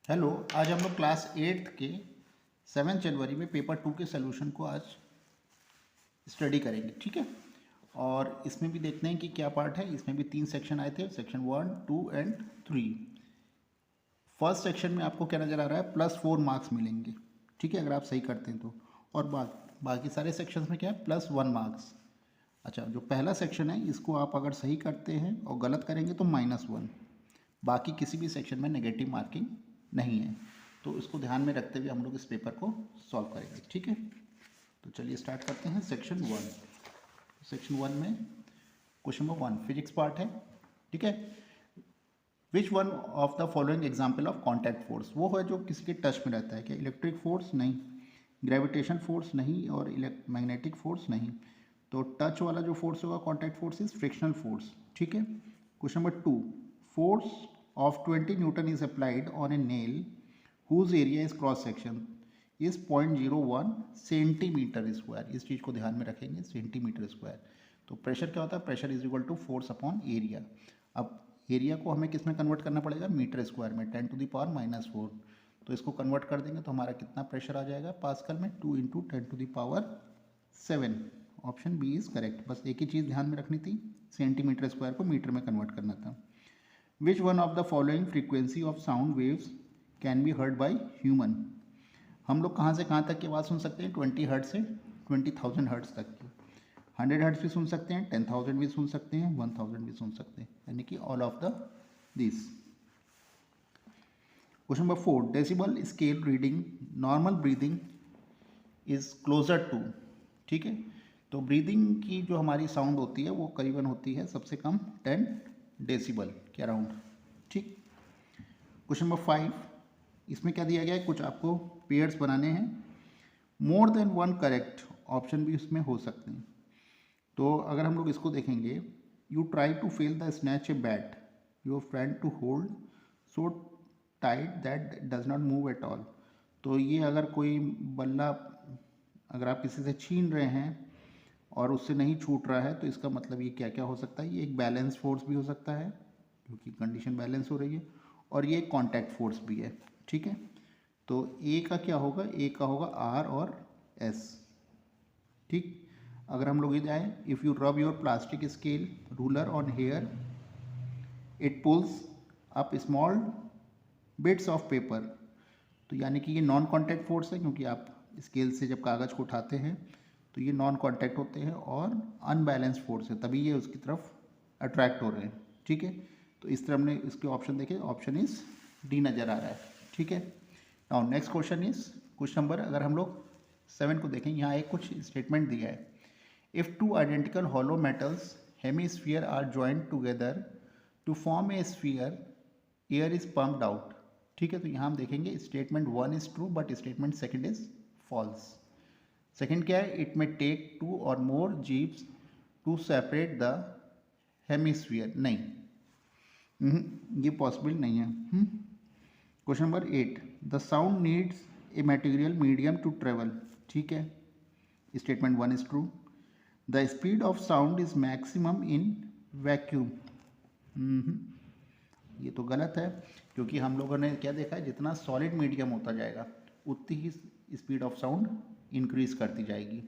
Hello, आज हम लोग क्लास 8th के 7 जनवरी में पेपर 2 के सोल्यूशन को आज स्टडी करेंगे। ठीक है, और इसमें भी देखते हैं कि क्या पार्ट है। इसमें भी 3 सेक्शन आए थे, सेक्शन 1, 2 एंड 3। फर्स्ट सेक्शन में आपको क्या नज़र आ रहा है, +4 मार्क्स मिलेंगे। ठीक है, अगर आप सही करते हैं तो। और बाकी सारे सेक्शंस में क्या है, +1 मार्क्स। अच्छा, जो पहला सेक्शन है इसको आप अगर सही करते हैं और गलत करेंगे तो -1। बाकी किसी भी सेक्शन में नेगेटिव मार्किंग नहीं है। तो इसको ध्यान में रखते हुए हम लोग इस पेपर को सॉल्व करेंगे। ठीक है, तो चलिए स्टार्ट करते हैं। सेक्शन 1, सेक्शन 1 में क्वेश्चन नंबर 1 फिजिक्स पार्ट है। ठीक है, विच one of the following example of contact force, वो है जो किसी के टच में रहता है। क्या इलेक्ट्रिक फोर्स? नहीं। Gravitation force? नहीं। और मैग्नेटिक फोर्स? नहीं। तो टच वाला जो फोर्स होगा contact force is frictional force. ठीक है, question number 2, force of 20 Newton is applied on a nail whose area is cross section is 0.01 centimetre square. इस चीज़ को ध्यान में रखेंगे, सेंटीमीटर स्क्वायर। तो प्रेशर क्या होता है, pressure is equal to force upon area. अब एरिया को हमें किस में कन्वर्ट करना पड़ेगा, मीटर स्क्वायर में, 10⁻⁻⁴। तो इसको कन्वर्ट कर देंगे तो हमारा कितना प्रेशर आ जाएगा पास्कल में, 2 × 10⁻⁷। Option B is correct. बस एक ही चीज़ ध्यान में रखनी थी, सेंटीमीटर स्क्वायर को मीटर में कन्वर्ट करना था। Which one of the following frequency of sound waves can be heard by human? हम लोग कहाँ से कहाँ तक की आवाज़ सुन सकते हैं, 20 हर्ट्ज से 20,000 हर्ट्ज तक की। 100 हर्ट्ज भी सुन सकते हैं, 10,000 भी सुन सकते हैं, 1000 भी सुन सकते हैं, यानी कि all of the this. Question number 4, decibel scale reading normal breathing is closer to. ठीक है, तो ब्रीदिंग की जो हमारी साउंड होती है वो करीबन होती है सबसे कम 10 डेसिबल के अराउंड। ठीक, क्वेश्चन नंबर 5, इसमें क्या दिया गया है, कुछ आपको पेयर्स बनाने हैं। मोर देन 1 करेक्ट ऑप्शन भी इसमें हो सकते हैं। तो अगर हम लोग इसको देखेंगे, you try to fail the snatch a bat your friend to hold so tight that does not move at all. तो ये अगर कोई बल्ला अगर आप किसी से छीन रहे हैं और उससे नहीं छूट रहा है, तो इसका मतलब ये क्या क्या हो सकता है, ये एक बैलेंस फोर्स भी हो सकता है क्योंकि कंडीशन बैलेंस हो रही है, और ये कॉन्टैक्ट फोर्स भी है। ठीक है, तो ए का क्या होगा, ए का होगा आर और एस। ठीक, अगर हम लोग ये जाएँ, if you rub your plastic scale ruler on hair it pulls up small bits of paper. तो यानी कि ये नॉन कॉन्टैक्ट फोर्स है, क्योंकि आप स्केल से जब कागज़ को उठाते हैं तो ये नॉन कॉन्टैक्ट होते हैं, और अनबैलेंस फोर्स है, तभी ये उसकी तरफ अट्रैक्ट हो रहे हैं। ठीक है, तो इस तरह हमने इसके ऑप्शन देखे, ऑप्शन इज डी नज़र आ रहा है। ठीक है, now next question is question number, अगर हम लोग 7 को देखें, यहाँ एक कुछ स्टेटमेंट दिया है। If 2 identical hollow metals hemisphere are joint together to form a sphere, air is pumped out. ठीक है, तो यहाँ हम देखेंगे statement 1 is true but statement 2 is false. Second क्या है, इट में टेक 2 और more jeeves to separate the hemisphere. नहीं, ये पॉसिबल नहीं है। Question number 8, the sound needs a material medium to travel. ठीक है, statement 1 is true. The speed of sound is maximum in vacuum. ये तो गलत है, क्योंकि हम लोगों ने क्या देखा है, जितना सॉलिड मीडियम होता जाएगा उतनी ही स्पीड ऑफ साउंड इंक्रीज करती जाएगी।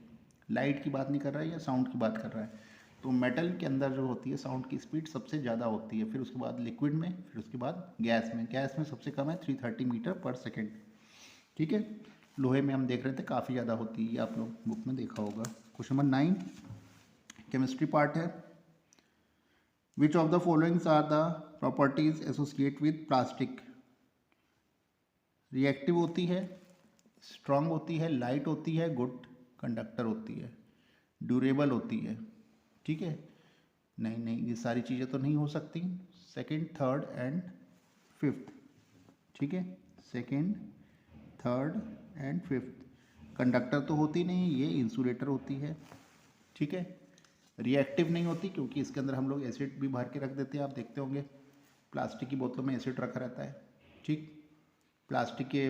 लाइट की बात नहीं कर रहा है या साउंड की बात कर रहा है। तो मेटल के अंदर जो होती है साउंड की स्पीड सबसे ज़्यादा होती है, फिर उसके बाद लिक्विड में, फिर उसके बाद गैस में। गैस में सबसे कम है 330 मीटर पर सेकेंड। ठीक है, लोहे में हम देख रहे थे काफ़ी ज़्यादा होती है, आप लोग बुक में देखा होगा। क्वेश्चन नंबर 9 केमिस्ट्री पार्ट है। Which of the followings are the properties associate with plastic. Reactive होती है, स्ट्रांग होती है, लाइट होती है, गुड कंडक्टर होती है, ड्यूरेबल होती है। ठीक है, नहीं नहीं, ये सारी चीज़ें तो नहीं हो सकती। Second, third and fifth. ठीक है, second, third and fifth. Conductor तो होती नहीं, ये इंसुलेटर होती है। ठीक है, रिएक्टिव नहीं होती क्योंकि इसके अंदर हम लोग एसिड भी भर के रख देते हैं, आप देखते होंगे प्लास्टिक की बोतलों में एसिड रखा रहता है। ठीक, प्लास्टिक के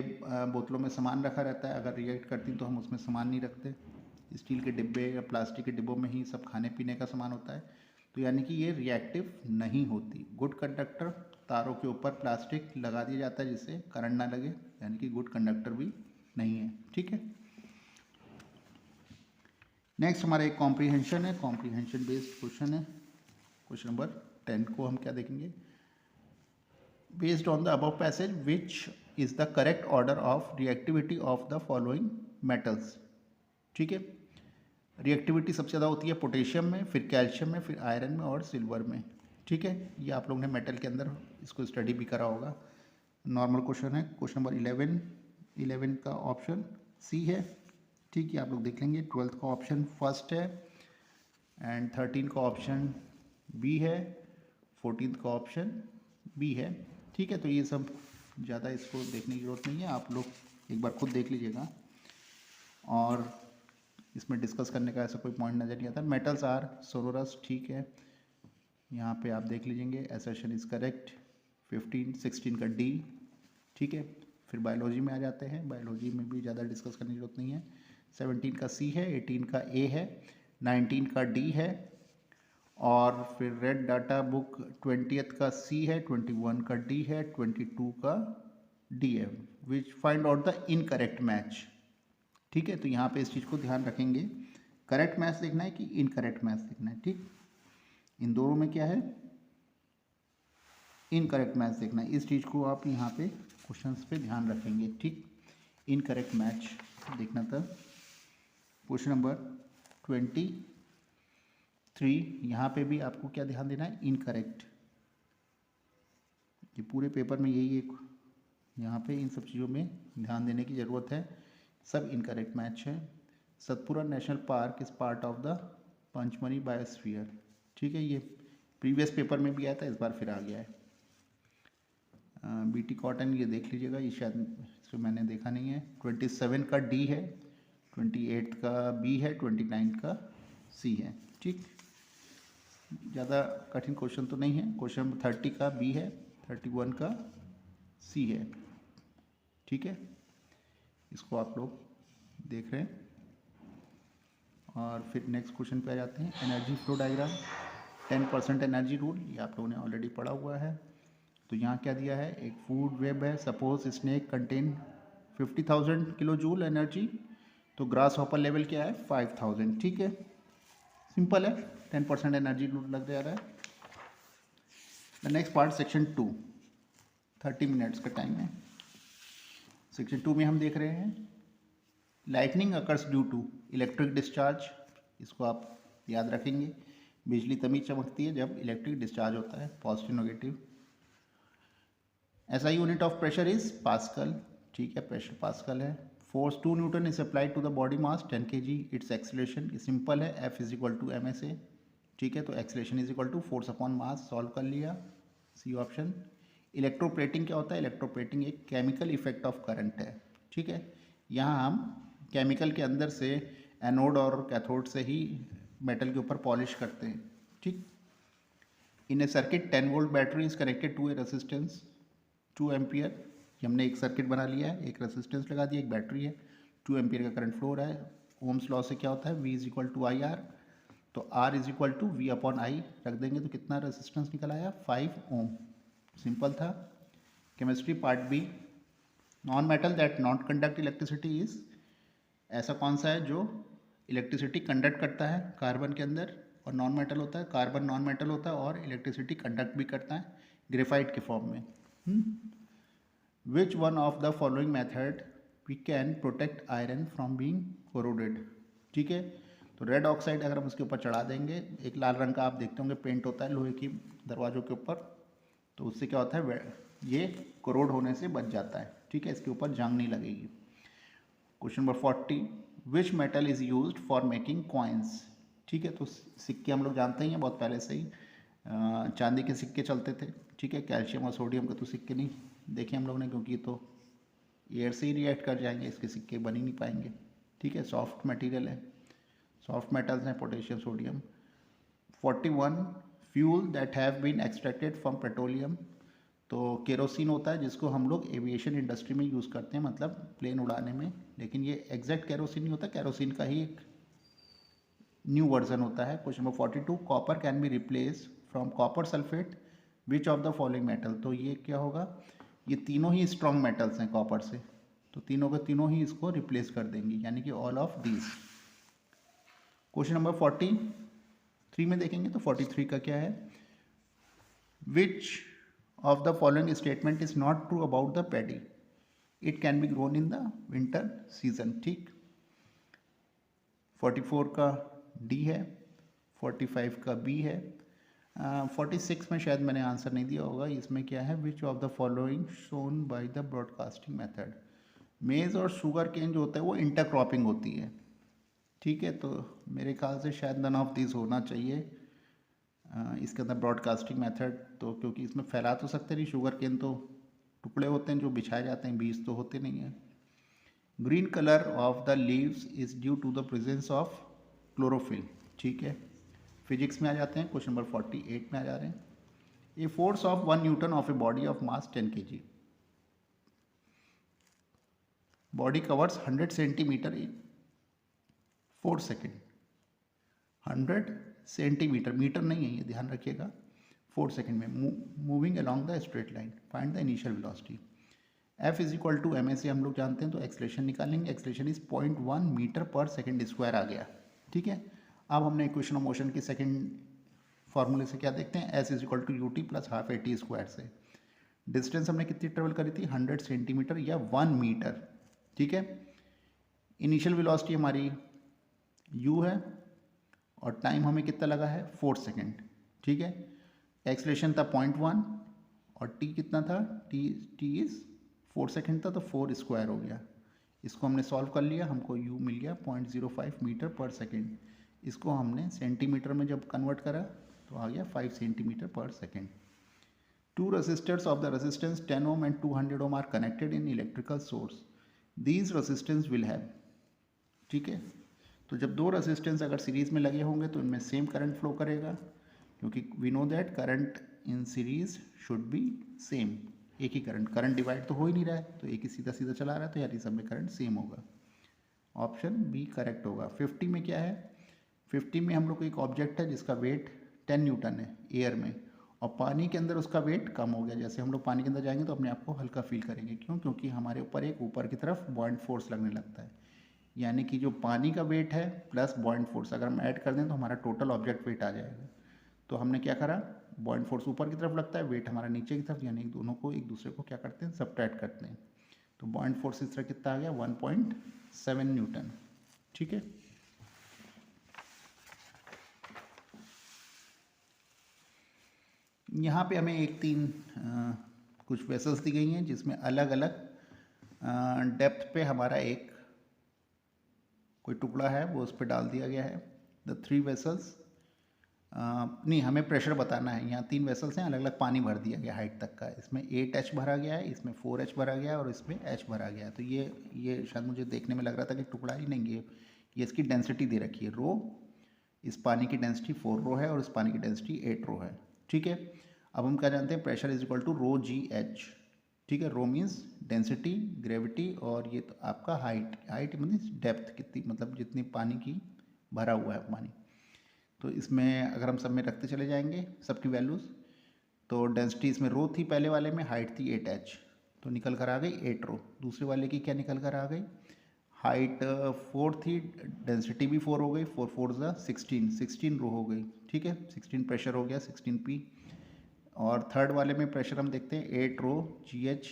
बोतलों में सामान रखा रहता है, अगर रिएक्ट करती तो हम उसमें सामान नहीं रखते। स्टील के डिब्बे या प्लास्टिक के डिब्बों में ही सब खाने पीने का सामान होता है, तो यानी कि ये रिएक्टिव नहीं होती। गुड कंडक्टर तारों के ऊपर प्लास्टिक लगा दिया जाता है जिससे करंट ना लगे, यानी कि गुड कंडक्टर भी नहीं है। ठीक है, नेक्स्ट हमारा एक कॉम्प्रीहेंशन है, कॉम्प्रीहेंशन बेस्ड क्वेश्चन है। क्वेश्चन नंबर 10 को हम क्या देखेंगे, based on the above passage which is the correct order of reactivity of the following metals. ठीक है, रिएक्टिविटी सबसे ज़्यादा होती है पोटेशियम में, फिर कैल्शियम में, फिर आयरन में और सिल्वर में। ठीक है, ये आप लोग ने मेटल के अंदर इसको स्टडी भी करा होगा। नॉर्मल क्वेश्चन है। क्वेश्चन नंबर 11 का ऑप्शन सी है। ठीक है, आप लोग देख लेंगे। 12th का ऑप्शन फर्स्ट है एंड 13 का ऑप्शन बी है, 14th का ऑप्शन बी है। ठीक है, तो ये सब ज़्यादा इसको देखने की ज़रूरत नहीं है, आप लोग एक बार खुद देख लीजिएगा और इसमें डिस्कस करने का ऐसा कोई पॉइंट नज़र नहीं आता। मेटल्स आर सोलोरस, ठीक है, यहाँ पे आप देख लीजिएंगे। Assertion is correct. 16 का डी। ठीक है, फिर बायोलॉजी में आ जाते हैं। बायोलॉजी में भी ज़्यादा डिस्कस करने की जरूरत नहीं है। 17 का सी है, 18 का ए है, 19 का डी है और फिर रेड डाटा बुक 20th का सी है, 21 का डी है, 22 का डी है। Which find out the incorrect match. ठीक है, तो यहाँ पे इस चीज़ को ध्यान रखेंगे, करेक्ट मैच देखना है कि इनकरेक्ट मैच देखना है। ठीक, इन दोनों में क्या है, इनकरेक्ट मैच देखना है। इस चीज़ को आप यहाँ पे क्वेश्चंस पे ध्यान रखेंगे। ठीक, इनकरेक्ट मैच देखना था। क्वेश्चन नंबर 23, यहाँ पे भी आपको क्या ध्यान देना है, इनकरेक्ट। ये पूरे पेपर में यही एक, यहाँ पे इन सब चीज़ों में ध्यान देने की ज़रूरत है। सब इनकरेक्ट मैच है। Satpura national park is part of the Pachmarhi biosphere. ठीक है, ये प्रीवियस पेपर में भी आया था, इस बार फिर आ गया है। बीटी कॉटन, ये देख लीजिएगा, ये शायद इसको मैंने देखा नहीं है। 27 का डी है, 28 का बी है, 29 का सी है। ठीक, ज़्यादा कठिन क्वेश्चन तो नहीं है। क्वेश्चन 30 का बी है, 31 का सी है। ठीक है, इसको आप लोग देख रहे हैं और फिर नेक्स्ट क्वेश्चन पे आ जाते हैं। Energy flow diagram, 10% energy rule, ये आप लोगों ने ऑलरेडी पढ़ा हुआ है। तो यहाँ क्या दिया है, एक फूड वेब है। Suppose snake contain 50,000 kilo joule energy, तो ग्रास हॉपर लेवल क्या है, 5,000। ठीक है, सिंपल है, 10% एनर्जी रूल लग जा रहा है। The next part section 2, 30 minutes का टाइम है। सेक्शन 2 में हम देख रहे हैं lightning occurs due to electric discharge. इसको आप याद रखेंगे, बिजली तभी चमकती है जब इलेक्ट्रिक डिस्चार्ज होता है, positive negative. SI unit of pressure is pascal. ठीक है, प्रेशर पास्कल है। Force 2 newton is applied to the body mass 10 kg। Its acceleration simple है, F is equal to MSA। ठीक है, तो acceleration is equal to force upon mass, solve कर लिया, C option. Electroplating क्या होता है, इलेक्ट्रोप्लेटिंग एक केमिकल इफेक्ट ऑफ करंट है। ठीक है, यहाँ हम केमिकल के अंदर से एनोड और कैथोड से ही मेटल के ऊपर पॉलिश करते हैं। ठीक, in a circuit 10 volt battery is connected to a resistance 2 ampere. हमने एक सर्किट बना लिया है, एक रेसिस्टेंस लगा दिया, एक बैटरी है, 2 एम्पियर का करंट फ्लो हो रहा है। ओम्स लॉ से क्या होता है, V is equal to IR, तो R is equal to V upon I रख देंगे तो कितना रेसिस्टेंस निकल आया, 5 ओम। सिंपल था। Chemistry part B, non metal that not conduct electricity is, ऐसा कौन सा है जो इलेक्ट्रिसिटी कंडक्ट करता है कार्बन के अंदर, और नॉन मेटल होता है, कार्बन नॉन मेटल होता है और इलेक्ट्रिसिटी कंडक्ट भी करता है ग्रेफाइट के फॉर्म में। Which one of the following method we can protect iron from being corroded. ठीक है, तो रेड ऑक्साइड अगर हम उसके ऊपर चढ़ा देंगे, एक लाल रंग का आप देखते होंगे पेंट होता है लोहे की दरवाजों के ऊपर, तो उससे क्या होता है, ये कोरोड होने से बच जाता है। ठीक है, इसके ऊपर जंग नहीं लगेगी। Question number 40, which metal is used for making coins. ठीक है, तो सिक्के हम लोग जानते ही हैं बहुत पहले से ही, चांदी के सिक्के चलते थे। ठीक है, कैल्शियम और सोडियम के तो सिक्के नहीं देखे हम लोग ने, क्योंकि तो एयर से ही रिएक्ट कर जाएंगे, इसके सिक्के बन ही नहीं पाएंगे। ठीक है, सॉफ्ट मटेरियल है, सॉफ्ट मेटल्स हैं potassium sodium. 41, fuel that have been extracted from petroleum, तो केरोसिन होता है जिसको हम लोग एविएशन इंडस्ट्री में यूज़ करते हैं, मतलब प्लेन उड़ाने में, लेकिन ये एग्जैक्ट केरोसिन नहीं होता, केरोसिन का ही एक न्यू वर्जन होता है। Question number 42, copper can be replace from copper sulphate which of the following metal, तो ये क्या होगा, ये तीनों ही स्ट्रॉन्ग मेटल्स हैं कॉपर से, तो तीनों के तीनों ही इसको रिप्लेस कर देंगी, यानी कि all of these. Question number 43 में देखेंगे तो 43 का क्या है, which of the following statement is not true about the paddy, it can be grown in the winter season. ठीक, 44 का डी है, 45 का बी है, 46 में शायद मैंने आंसर नहीं दिया होगा, इसमें क्या है, which of the following shown by the broadcasting method. मेज़ और शुगर केन जो होता है वो इंटरक्रॉपिंग होती है, ठीक है, तो मेरे ख्याल से शायद नन ऑफ दिस होना चाहिए इसके अंदर ब्रॉडकास्टिंग मेथड, तो क्योंकि इसमें फैला तो सकते नहीं, शुगर केन तो टुकड़े होते हैं जो बिछाए जाते हैं, बीज तो होते नहीं हैं। Green colour of the leaves is due to the presence of chlorophyll, ठीक है। फिजिक्स में आ जाते हैं, क्वेश्चन नंबर 48 में आ जा रहे हैं। A force of 1 newton of a body of mass 10 kg, body covers 100 centimetre in 4 second, 100 centimetre, metre नहीं है ये, ध्यान रखिएगा, 4 सेकेंड में moving along the straight line, find the initial velocity. F is equal to M से हम लोग जानते हैं, तो एक्सलेशन निकालेंगे, एक्सलेशन इज 0.1 मीटर पर सेकेंड स्क्वायर आ गया, ठीक है। अब हमने इक्वेशन ऑफ मोशन के सेकेंड फार्मूले से क्या देखते हैं, S is equal to u t plus half a t square से डिस्टेंस हमने कितनी ट्रेवल करी थी, 100 सेंटीमीटर या 1 मीटर, ठीक है। इनिशियल वेलोसिटी हमारी u है और टाइम हमें कितना लगा है, 4 सेकेंड, ठीक है। एक्सलेशन था 0.1 और t कितना था, t इज 4 सेकेंड था, तो 4 स्क्वायर हो गया। इसको हमने सॉल्व कर लिया, हमको u मिल गया 0.05 मीटर पर सेकेंड। इसको हमने सेंटीमीटर में जब कन्वर्ट करा तो आ गया 5 सेंटीमीटर पर second. Two resistors of the resistance 10 ohm and 200 ohm are connected in electrical source, these resistance will have, ठीक है। तो जब दो रेसिस्टेंस अगर सीरीज में लगे होंगे तो इनमें सेम करंट फ्लो करेगा, क्योंकि we know that current in series should be same, एक ही करंट डिवाइड तो हो ही नहीं रहा है, तो एक ही सीधा सीधा चला रहा है, तो यानी सब में करंट सेम होगा। ऑप्शन बी करेक्ट होगा। 50 में क्या है, 50 में हम लोग को एक ऑब्जेक्ट है जिसका वेट 10 न्यूटन है एयर में, और पानी के अंदर उसका वेट कम हो गया। जैसे हम लोग पानी के अंदर जाएंगे तो अपने आप को हल्का फील करेंगे, क्यों, क्योंकि हमारे ऊपर एक ऊपर की तरफ बॉइंट फोर्स लगने लगता है, यानी कि जो पानी का वेट है प्लस बॉइंट फोर्स अगर हम ऐड कर दें तो हमारा टोटल ऑब्जेक्ट वेट आ जाएगा। तो हमने क्या करा, बॉइंट फोर्स ऊपर की तरफ लगता है, वेट हमारा नीचे की तरफ, यानी दोनों को एक दूसरे को क्या करते हैं, सबट्रैक्ट करते हैं। तो बॉइंट फोर्स इस तरह कितना आ गया, 1.7 न्यूटन, ठीक है। यहाँ पे हमें एक तीन कुछ वेसल्स दी गई हैं जिसमें अलग अलग डेप्थ पे हमारा एक कोई टुकड़ा है वो उस पर डाल दिया गया है। द 3 वेसल्स, नहीं हमें प्रेशर बताना है, यहाँ 3 वेसल्स हैं, अलग अलग पानी भर दिया गया हाइट तक का, इसमें 8H भरा गया है, इसमें 4H भरा गया है और इसमें H भरा गया है। तो ये शायद मुझे देखने में लग रहा था कि टुकड़ा ही नहीं, ये इसकी डेंसिटी दे रखी है, रो, इस पानी की डेंसिटी 4 रो है और इस पानी की डेंसिटी 8 रो है, ठीक है। अब हम क्या जानते हैं, pressure is equal to rho g h, ठीक है। रो मीन्स डेंसिटी, ग्रेविटी, और ये तो आपका हाइट मीन्स डेप्थ कितनी, मतलब जितनी पानी की भरा हुआ है पानी। तो इसमें अगर हम सब में रखते चले जाएंगे सबकी वैल्यूज़, तो डेंसिटी इसमें रो थी पहले वाले में, हाइट थी 8H, तो निकल कर आ गई 8 रो। दूसरे वाले की क्या निकल कर आ गई, हाइट 4 थी, डेंसिटी भी 4 हो गई, 4 4 16 रो हो गई, ठीक है। 16 प्रेशर हो गया, 16P। और थर्ड वाले में प्रेशर हम देखते हैं 8 रो GH,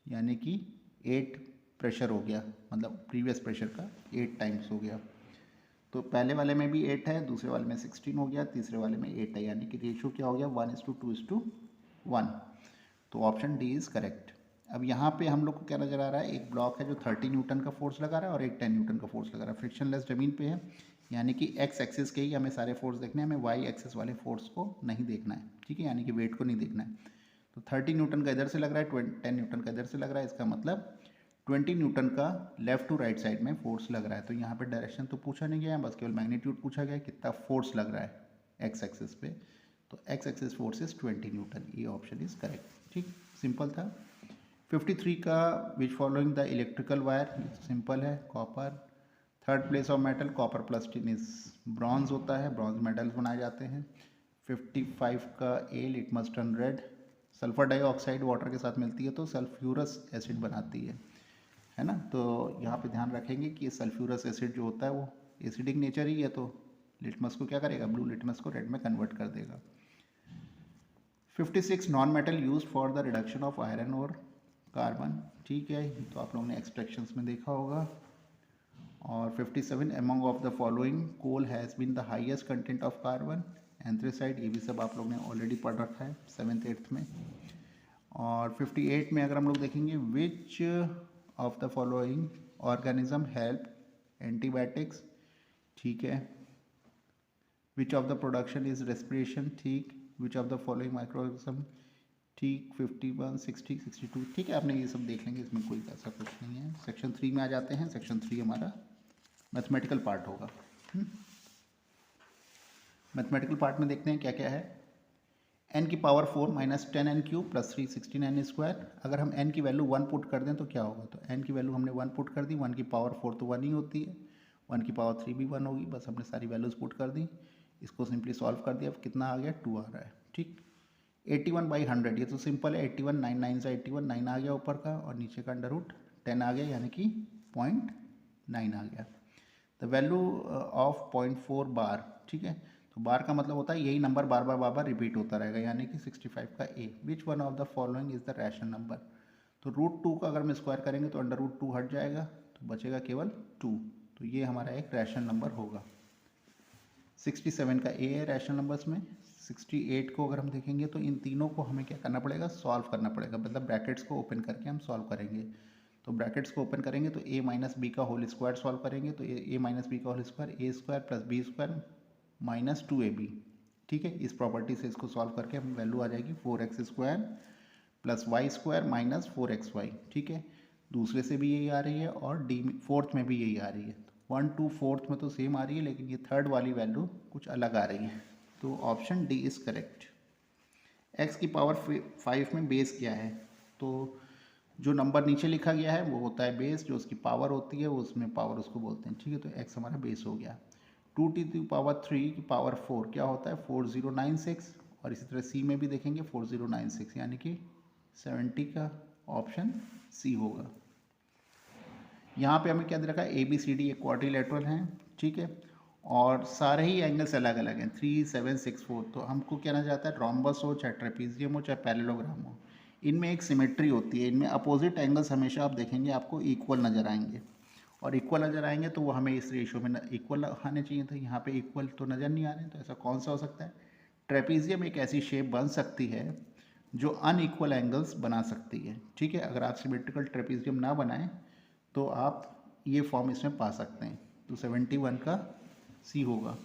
यानी कि 8 प्रेशर हो गया, मतलब प्रीवियस प्रेशर का 8 टाइम्स हो गया। तो पहले वाले में भी 8 है, दूसरे वाले में 16 हो गया, तीसरे वाले में 8 है, यानी कि रेशियो क्या हो गया, 1:2:1। तो ऑप्शन डी इज़ करेक्ट। अब यहाँ पे हम लोग को क्या नज़र आ रहा है, एक ब्लॉक है जो 30 न्यूटन का फोर्स लगा रहा है और एक 10 न्यूटन का फोर्स लगा रहा है, फ्रिक्शनलेस ज़मीन पे है, यानी कि एक्स एक्सिस के ही हमें सारे फोर्स देखने हैं, हमें वाई एक्सिस वाले फोर्स को नहीं देखना है, ठीक है, यानी कि वेट को नहीं देखना है। तो 30 न्यूटन का इधर से लग रहा है, 10 न्यूटन का इधर से लग रहा है, इसका मतलब 20 न्यूटन का लेफ्ट टू राइट साइड में फोर्स लग रहा है। तो यहाँ पे डायरेक्शन तो पूछा नहीं गया, बस केवल मैग्नीट्यूड पूछा गया, कितना फोर्स लग रहा है एक्स एक्सिस पे। तो X axis force is 20 newton, ये ऑप्शन इज करेक्ट, ठीक, सिंपल था। 53 का which following the electrical wire, simple है, copper. Third place of metal, copper plus tin is bronze होता है, ब्रॉन्ज मेटल्स बनाए जाते हैं। 55 का A litmus turn red, sulphur dioxide water के साथ मिलती है तो सल्फ्यूरस एसिड बनाती है ना। तो यहाँ पे ध्यान रखेंगे कि सल्फ्यूरस एसिड जो होता है वो एसिडिक नेचर ही है, तो लिटमस को क्या करेगा, ब्लू लिटमस को रेड में कन्वर्ट कर देगा। 56 non metal use for the reduction of iron और कार्बन, ठीक है, तो आप लोगों ने एक्सट्रैक्शंस में देखा होगा। और 57 among of the following coal has been the highest content of carbon, anthracite, ये भी सब आप लोगों ने ऑलरेडी पढ़ रखा है 7th 8th में। और 58 में अगर हम लोग देखेंगे, which of the following organism help antibiotics, ठीक है, which of the production is respiration, ठीक, which of the following microorganism, ठीक, 51 60 62, ठीक है, आपने ये सब देख लेंगे, इसमें कोई ऐसा कुछ नहीं है। सेक्शन 3 में आ जाते हैं। सेक्शन 3 हमारा मैथमेटिकल पार्ट होगा। मैथमेटिकल पार्ट में देखते हैं क्या क्या है। n की power 4 minus 10n cube plus 3 16n square. अगर हम n की वैल्यू 1 पुट कर दें तो क्या होगा, तो n की वैल्यू हमने 1 पुट कर दी, 1 की पावर 4 तो 1 ही होती है, 1 की पावर 3 भी 1 होगी, बस हमने सारी वैल्यूज़ पुट कर दी, इसको सिंपली सॉल्व कर दिया, अब कितना आ गया, 2 आ रहा है, ठीक। 81/100, ये तो सिंपल है, 81 9 9 से 81 9 आ गया ऊपर का और नीचे का अंडर रूट 10 आ गया, यानी कि 0.9 आ गया। द वैल्यू ऑफ 0.4 बार, ठीक है, तो बार का मतलब होता है यही नंबर बार बार रिपीट होता रहेगा, यानी कि 65 का A. Which one of the following is the rational number, तो √2 का अगर हम स्क्वायर करेंगे तो अंडर रूट 2 हट जाएगा, तो बचेगा केवल 2, तो ये हमारा एक रैशनल नंबर होगा। 67 का ए है रैशनल नंबर्स में। 68 को अगर हम देखेंगे तो इन तीनों को हमें क्या करना पड़ेगा, सॉल्व करना पड़ेगा, मतलब ब्रैकेट्स को ओपन करके हम सॉल्व करेंगे। तो ब्रैकेट्स को ओपन करेंगे तो a माइनस बी का होल स्क्वायर सॉल्व करेंगे, तो a माइनस बी का whole square a square plus b square minus 2ab, ठीक है, इस प्रॉपर्टी से इसको सॉल्व करके हमें वैल्यू आ जाएगी 4x square plus y square minus 4xy, ठीक है, दूसरे से भी यही आ रही है और डी फोर्थ में भी यही आ रही है। 1 2 4th में तो सेम आ रही है, लेकिन ये थर्ड वाली वैल्यू कुछ अलग आ रही है, तो option D is correct. x की पावर 5 में बेस क्या है, तो जो नंबर नीचे लिखा गया है वो होता है बेस, जो उसकी पावर होती है वो उसमें पावर उसको बोलते हैं, ठीक है, तो x हमारा बेस हो गया। 2t³ की पावर 4 क्या होता है, 4096, और इसी तरह c में भी देखेंगे 4096, यानी कि 70 का ऑप्शन सी होगा। यहाँ पे हमें क्या दे रखा है, ABCD एक क्वाड्रिलेटरल हैं, ठीक है, और सारे ही एंगल्स अलग अलग हैं, 3 7 6 4, तो हमको कहना चाहता है रोम्बस हो चाहे ट्रेपीजियम हो चाहे पैरेललोग्राम हो, इनमें एक सिमेट्री होती है, इनमें अपोजिट एंगल्स हमेशा आप देखेंगे आपको इक्वल नज़र आएंगे, और इक्वल नज़र आएंगे तो वो हमें इस रेशियो में इक्वल आने चाहिए थे, यहाँ पे इक्वल तो नज़र नहीं आ रहे, तो ऐसा कौन सा हो सकता है, ट्रेपीजियम एक ऐसी शेप बन सकती है जो अनइक्वल एंगल्स बना सकती है, ठीक है, अगर आप सिमेट्रिकल ट्रेपीजियम ना बनाएं तो आप ये फॉर्म इसमें पा सकते हैं, तो 71 का सी होगा।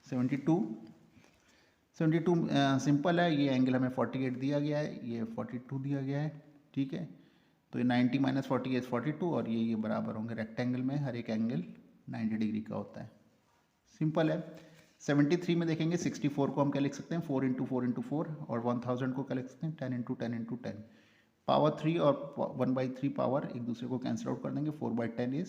72 सिंपल है, ये एंगल हमें 48 दिया गया है, ये 42 दिया गया है, ठीक है, तो ये 90 माइनस 48 42, और ये बराबर होंगे, रेक्टेंगल में हर एक एंगल 90 डिग्री का होता है, सिंपल है। 73 में देखेंगे 64 को हम क्या लिख सकते हैं, 4 × 4 × 4, और 1000 को क्या लिख सकते हैं, 10 × 10 × 10, पावर 3 और 1/3 पावर एक दूसरे को कैंसिल आउट कर देंगे, 4/10 इज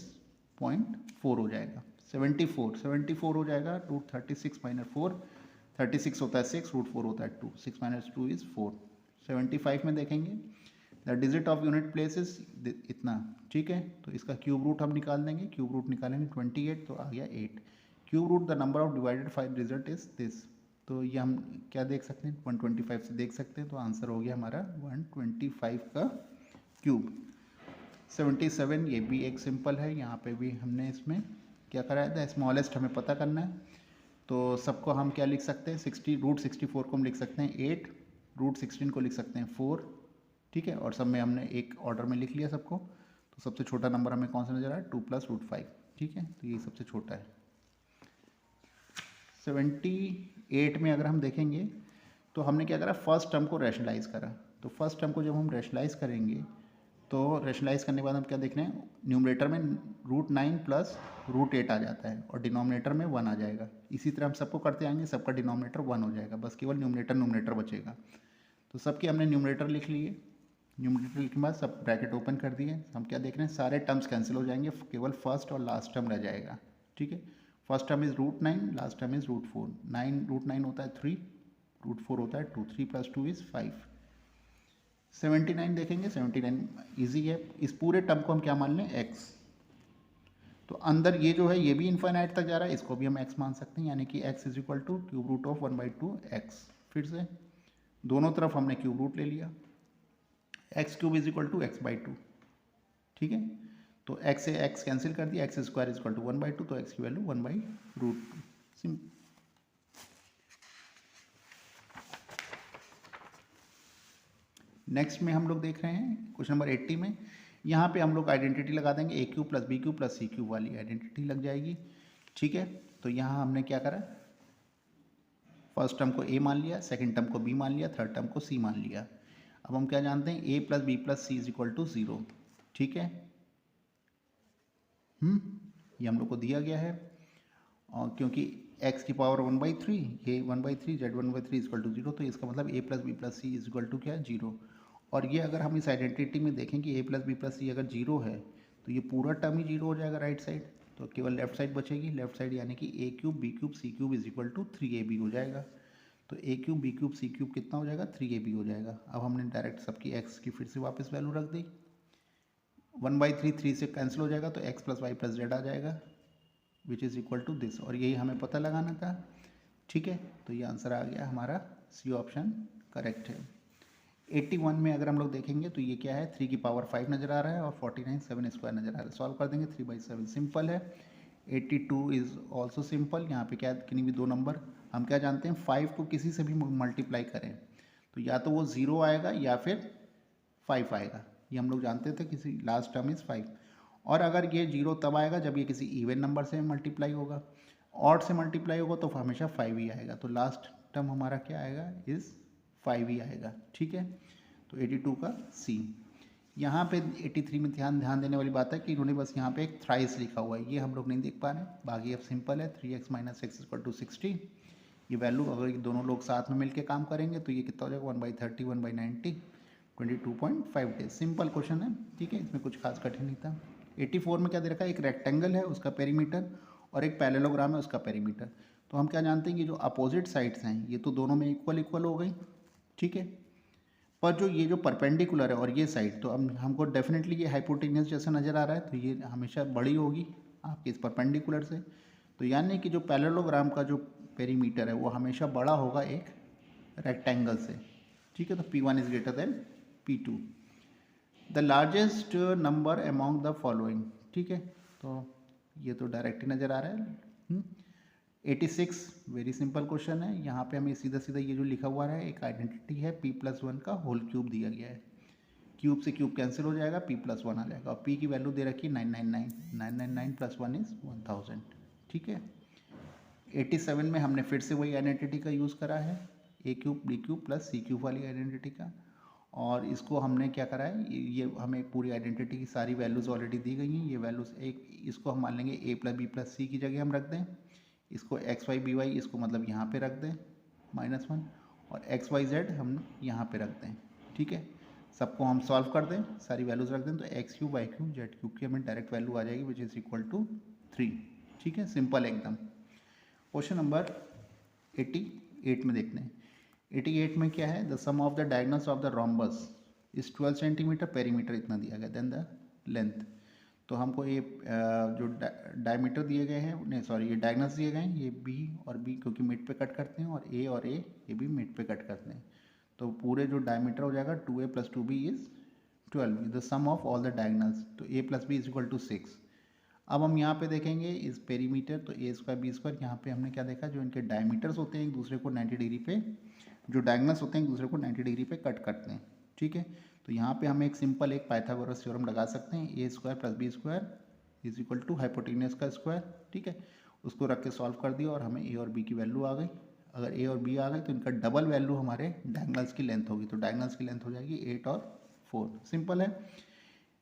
0.4 हो जाएगा। 74 हो जाएगा, √36 माइनस 4, 36 होता है 6, √4 होता है 2, 6 माइनस 2 इज 4। 75 में देखेंगे the digit of unit place is इतना, ठीक है, तो इसका क्यूब रूट हम निकाल देंगे, क्यूब रूट निकालेंगे 28, तो आ गया 8, cube root the number of divided 5 digit is this, तो ये हम क्या देख सकते हैं, 125 से देख सकते हैं, तो आंसर हो गया हमारा 125 का क्यूब। 77 ये भी एक सिंपल है, यहाँ पे भी हमने इसमें क्या कराया था, स्मॉलेस्ट हमें पता करना है, तो सबको हम क्या लिख सकते हैं, √64 को हम लिख सकते हैं 8, √16 को लिख सकते हैं 4, ठीक है, और सब में हमने एक ऑर्डर में लिख लिया सबको, तो सबसे छोटा नंबर हमें कौन सा नजर आया, 2 + √5, ठीक है, तो ये सबसे छोटा है। 78 में अगर हम देखेंगे तो हमने क्या करा, फर्स्ट टर्म को रैशनलाइज करा, तो फर्स्ट टर्म को जब हम रैशनलाइज करेंगे तो रैशनलाइज करने के बाद हम क्या देख रहे हैं, न्यूमरेटर में √9 + √8 आ जाता है और डिनोमिनेटर में 1 आ जाएगा, इसी तरह हम सबको करते आएंगे, सबका डिनोमिनेटर 1 हो जाएगा, बस केवल न्यूमरेटर बचेगा, तो सबके हमने न्यूमरेटर लिख लिए, न्यूमरेटर लिखने के बाद सब ब्रैकेट ओपन कर दिए, हम क्या देख रहे हैं, सारे टर्म्स कैंसिल हो जाएंगे, केवल फर्स्ट और लास्ट टर्म रह जाएगा, ठीक है, first term is √9, last term is √4, √9 होता है 3, √4 होता है 2, 3 + 2 = 5। 79 देखेंगे, 79 ईजी है। इस पूरे टर्म को हम क्या मान लें, x। तो अंदर ये जो है ये भी इन्फाइनाइट तक जा रहा है, इसको भी हम x मान सकते हैं, यानी कि x = √1/2x। फिर से दोनों तरफ हमने क्यूब रूट ले लिया, x³ = x/2। ठीक है, तो x से x कैंसिल कर दिया, x² = 1/2, तो x की वैल्यू 1/√2। नेक्स्ट में हम लोग देख रहे हैं क्वेश्चन नंबर 80 में। यहाँ पे हम लोग आइडेंटिटी लगा देंगे, a³ + b³ + c³ वाली आइडेंटिटी लग जाएगी। ठीक है, तो यहाँ हमने क्या करा, फर्स्ट टर्म को a मान लिया, सेकंड टर्म को b मान लिया, थर्ड टर्म को c मान लिया। अब हम क्या जानते हैं, a + b + c = 0। ठीक है, ये हम लोग को दिया गया है, और क्योंकि x की पावर 1/3, ये 1/3, z 1/3 = 0, तो इसका मतलब a + b + c = क्या है, 0। और ये अगर हम इस आइडेंटिटी में देखें कि a + b + c अगर 0 है तो ये पूरा टर्म ही 0 हो जाएगा राइट साइड, तो केवल लेफ्ट साइड बचेगी। लेफ्ट साइड यानी कि a³ b³ c³ = 3ab हो जाएगा। तो a³ b³ c³ कितना हो जाएगा, 3ab हो जाएगा। अब हमने डायरेक्ट सबकी x की फिर से वापस वैल्यू रख दी, 1/3 3 से कैंसिल हो जाएगा, तो x + y + z आ जाएगा, which is equal to this, और यही हमें पता लगाना था। ठीक है, तो ये आंसर आ गया हमारा, सी ऑप्शन करेक्ट है। 81 में अगर हम लोग देखेंगे तो ये क्या है, 3 की पावर 5 नज़र आ रहा है और 49 7² नज़र आ रहा है। सॉल्व कर देंगे, 3/7 सिंपल है। 82 इज़ ऑल्सो सिंपल। यहाँ पे क्या, किन्हीं भी दो नंबर, हम क्या जानते हैं, 5 को किसी से भी मल्टीप्लाई करें तो या तो वो 0 आएगा या फिर 5 आएगा, ये हम लोग जानते थे, किसी लास्ट टर्म इज़ 5। और अगर ये 0 तब आएगा जब ये किसी इवन नंबर से मल्टीप्लाई होगा, ऑड से मल्टीप्लाई होगा तो हमेशा 5 ही आएगा। तो लास्ट टर्म हमारा क्या आएगा, इज़ 5 ही आएगा। ठीक है, तो 82 का सी। यहाँ पे 83 में ध्यान देने वाली बात है कि इन्होंने बस यहाँ पे एक थ्राइस लिखा हुआ है, ये हम लोग नहीं देख पा रहे हैं, बाकी अब सिंपल है। 3x - x = 60। ये वैल्यू अगर ये दोनों लोग साथ में मिलकर काम करेंगे तो ये कितना हो जाएगा, 1/30 1/90 22.5 डेज। सिंपल क्वेश्चन है, ठीक है, इसमें कुछ खास कठिन नहीं था। 84 में क्या दे रखा है, एक रेक्टेंगल है उसका पेरीमीटर और एक पैरेललोग्राम है उसका पेरीमीटर। तो हम क्या जानते हैं कि जो अपोजिट साइड्स हैं ये तो दोनों में इक्वल हो गई। ठीक है, पर जो ये जो परपेंडिकुलर है और ये साइड, तो हमको डेफिनेटली ये हाइपोटेन्यूस जैसा नज़र आ रहा है, तो ये हमेशा बड़ी होगी आपके इस परपेंडिकुलर से। तो यानी कि जो पैरेललोग्राम का जो पेरीमीटर है वो हमेशा बड़ा होगा एक रेक्टेंगल से। ठीक है, तो P1 > P2। The largest number among the following. ठीक है, तो ये तो डायरेक्ट ही नज़र आ रहा है। 86 वेरी सिंपल क्वेश्चन है। यहाँ पे हमें सीधा सीधा ये जो लिखा हुआ है एक आइडेंटिटी है, p+1 का होल क्यूब दिया गया है। क्यूब से क्यूब कैंसिल हो जाएगा, p+1 आ जाएगा, और p की वैल्यू दे रखी है 999, 999 + 1 = 1000। ठीक है, 87 में हमने फिर से वही आइडेंटिटी का यूज़ करा है, a³ b³ + c³ वाली आइडेंटिटी का, और इसको हमने क्या करा है, ये हमें पूरी आइडेंटिटी की सारी वैल्यूज़ ऑलरेडी दी गई हैं। ये वैल्यूज़ एक, इसको हम मान लेंगे a + b + c की जगह हम रख दें, इसको x y b y इसको मतलब यहाँ पे रख दें -1, और x y z हम यहाँ पे रख दें। ठीक है, सबको हम सॉल्व कर दें, सारी वैल्यूज़ रख दें, तो x³ y³ z³ की हमें डायरेक्ट वैल्यू आ जाएगी, विच इज़ इक्वल टू 3। ठीक है, सिंपल एकदम। क्वेश्चन नंबर 88 में देखते हैं। 88 में क्या है, the sum of the diagonals of the rhombus is 12 centimetre, perimeter इतना दिया गया, देन द लेंथ। तो हमको ये जो डायमीटर दिए गए हैं, नहीं सॉरी, ये डायगोनल्स दिए गए हैं, ये बी और बी क्योंकि मिड पे कट करते हैं, और ए ये भी मिड पे कट करते हैं, तो पूरे जो डायमीटर हो जाएगा 2a + 2b = 12, the sum of all the diagonals, तो a + b = 6। अब हम यहाँ पे देखेंगे इस पेरीमीटर, तो a² b², यहाँ पे हमने क्या देखा, जो इनके डायमीटर्स होते हैं एक दूसरे को 90 डिग्री पे, जो डायगोनल्स होते हैं एक दूसरे को 90 डिग्री पे कट करते हैं। ठीक है, तो यहाँ पे हम एक सिंपल एक पाइथागोरस थ्योरम लगा सकते हैं, a² + b² = हाइपोटेन्यूस का स्क्वायर। ठीक है, उसको रख के सॉल्व कर दिया और हमें a और b की वैल्यू आ गई। अगर a और b आ गई तो इनका डबल वैल्यू हमारे डायगोनल्स की लेंथ होगी, तो डायगोनल्स की लेंथ हो जाएगी 8 और 4। सिंपल है।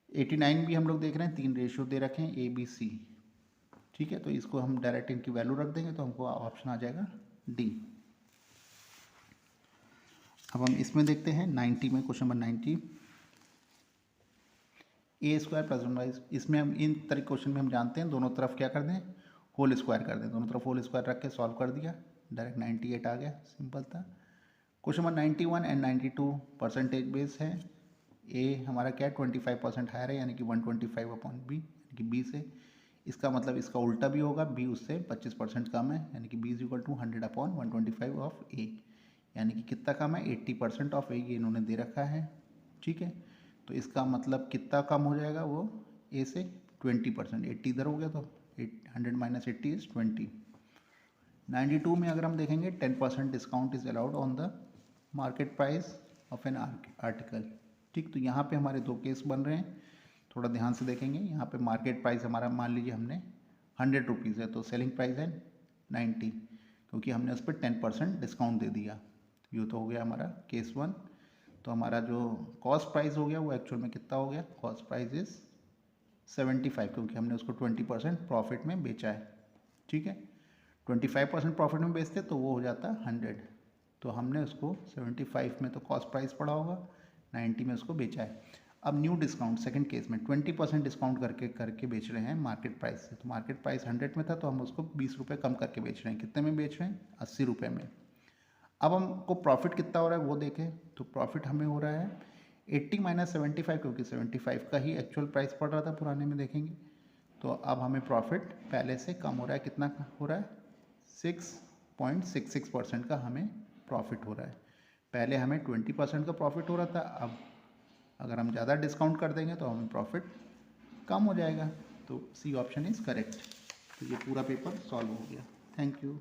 89 भी हम लोग देख रहे हैं, 3 रेशियो दे रखे हैं a b c। ठीक है, तो इसको हम डायरेक्ट इनकी वैल्यू रख देंगे तो हमको ऑप्शन आ जाएगा डी। अब हम इसमें देखते हैं 90 में, क्वेश्चन नंबर 90, a² + 1y। इसमें हम इन तरह क्वेश्चन में हम जानते हैं दोनों तरफ क्या कर दें, होल स्क्वायर कर दें, दोनों तरफ होल स्क्वायर रख के सॉल्व कर दिया, डायरेक्ट 98 आ गया, सिंपल था। Question number 91 and 92 percentage base है। ए हमारा क्या है 25% हायर है यानी कि 125 अपॉन बी यानी कि बी से, इसका मतलब इसका उल्टा भी होगा, बी उससे 25% कम है यानी कि B is equal to 100 upon 125 of A, यानी कि कितना कम है 80% ऑफ ए, ये इन्होंने दे रखा है। ठीक है, तो इसका मतलब कितना कम हो जाएगा वो ए से 20%, 80 इधर हो गया तो 100 माइनस 80 इज 20। 92 में अगर हम देखेंगे 10% discount is allowed on the market price of an article. ठीक, तो यहाँ पे हमारे दो केस बन रहे हैं, थोड़ा ध्यान से देखेंगे। यहाँ पे मार्केट प्राइस हमारा मान लीजिए हमने 100 रुपीज़ है, तो सेलिंग प्राइस है 90, क्योंकि हमने उस पर 10% डिस्काउंट दे दिया। ये तो हो गया हमारा केस 1। तो हमारा जो कॉस्ट प्राइस हो गया वो एक्चुअल में कितना हो गया, कॉस्ट प्राइस इज 75, क्योंकि हमने उसको 20% प्रॉफिट में बेचा है। ठीक है, 25% प्रॉफिट में बेचते तो वो हो जाता 100, तो हमने उसको 75 में तो कॉस्ट प्राइस पड़ा होगा, 90 में उसको बेचा है। अब न्यू डिस्काउंट सेकंड केस में 20% डिस्काउंट करके बेच रहे हैं मार्केट प्राइस से। तो मार्केट प्राइस 100 में था तो हम उसको 20 रुपये कम करके बेच रहे हैं। कितने में बेच रहे हैं, 80 रुपये में। अब हमको प्रॉफिट कितना हो रहा है वो देखें, तो प्रॉफिट हमें हो रहा है 80 माइनस 75, क्योंकि 75 का ही एक्चुअल प्राइस पड़ रहा था पुराने में देखेंगे। तो अब हमें प्रॉफिट पहले से कम हो रहा है, कितना हो रहा है 6.66% का हमें प्रॉफिट हो रहा है। पहले हमें 20% का प्रॉफिट हो रहा था, अब अगर हम ज़्यादा डिस्काउंट कर देंगे तो हमें प्रॉफिट कम हो जाएगा। तो सी ऑप्शन इज़ करेक्ट। तो ये पूरा पेपर सॉल्व हो गया। Thank you.